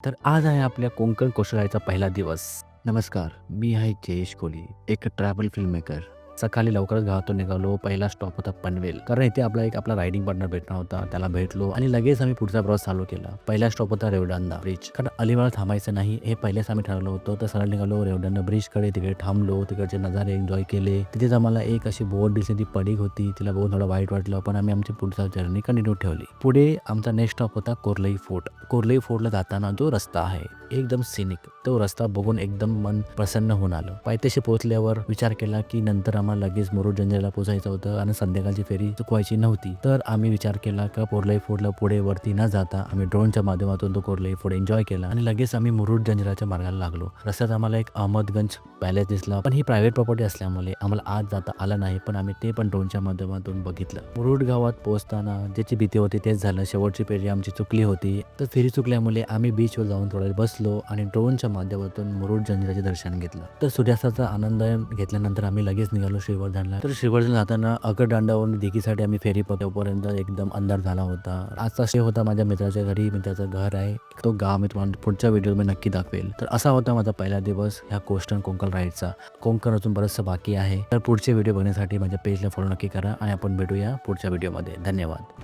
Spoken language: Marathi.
तर आज आहे आपल्या कोकण कोसळायचा पहिला दिवस. नमस्कार, मी आहे जयेश कोहली, एक ट्रॅव्हल फिल्म मेकर. सकाळी लवकरच गावातून निघालो. पहिला स्टॉप होता पनवेल, कारण इथे आपला रायडिंग पार्टनर भेटणार होता. त्याला भेटलो आणि लगेच आम्ही पुढचा प्रवास चालू केला. पहिला स्टॉप होता रेवदंडा ब्रिज, कारण अलिबागला थांबायचं नाही हे पहिलेच आम्ही ठरवलं होतं. तर सरळ निघालो रेवदंडा ब्रिजकडे. तिकडे थांबलो, तिकडचे नजारे एन्जॉय केले. तिथेच आम्हाला एक अशी बोट दिसली, ती पडीक होती. तिला बघून थोडं वाईट वाटलं, पण आम्ही आमची पुढचा जर्नी कंटिन्यू ठेवली. पुढे आमचा नेक्स्ट स्टॉप होता कोर्लई फोर्ट. कोर्लई फोर्टला जाताना जो रस्ता आहे एकदम सिनिक, तो रस्ता बघून एकदम मन प्रसन्न होऊन आलं. पायथ्याशी पोहोचल्यावर विचार केला की नंतर आम्हाला लगेच मुरुड जंजिऱ्याला पोहोचायचं होतं आणि संध्याकाळची फेरी चुकवायची नव्हती. तर आम्ही विचार केला का कोर्लई फोर्टला पुढे वरती न जाता आम्ही ड्रोनच्या माध्यमातून तो कोर्लई फोर्ट एन्जॉय केला आणि लगेच आम्ही मुरुड जंजिऱ्याच्या मार्गाला लागलो. रस्त्यात आम्हाला एक अहमदगंज पॅलेस दिसला, पण ही प्रायव्हेट प्रॉपर्टी असल्यामुळे आम्हाला आत जाता आलं नाही, पण आम्ही ते पण ड्रोनच्या माध्यमातून बघितलं. मुरुड गावात पोहोचताना ज्याची भीती होती तेच झालं. शेवटची फेरी आमची चुकली होती. तर फेरी चुकल्यामुळे आम्ही बीचवर जाऊन थोडा बसलो आणि ड्रोनच्या माध्यमातून मुरुड जंजिऱ्याचे दर्शन घेतलं. तर सूर्यास्ताचा आनंद घेतल्यानंतर आम्ही लगेच निघालो श्रीवर्धनला. तर श्रीवर्धन जाताना अगरदांडावरून दिघीसाठी आम्ही फेरी पकडेपर्यंत एकदम अंधार झाला होता. आजचा स्टे होता माझ्या मित्राच्या घरी. मित्राचं घर आहे तो गाव, मी तुम्हाला पुढच्या व्हिडिओमध्ये नक्की दाखवेल. तर असा होता माझा पहिला दिवस ह्या कोस्टल कोकण राईडचा. कोकण अजून बरंचसं बाकी आहे. तर पुढचे व्हिडिओ बघण्यासाठी माझ्या पेजला फॉलो नक्की करा आणि आपण भेटूया पुढच्या व्हिडिओमध्ये. धन्यवाद.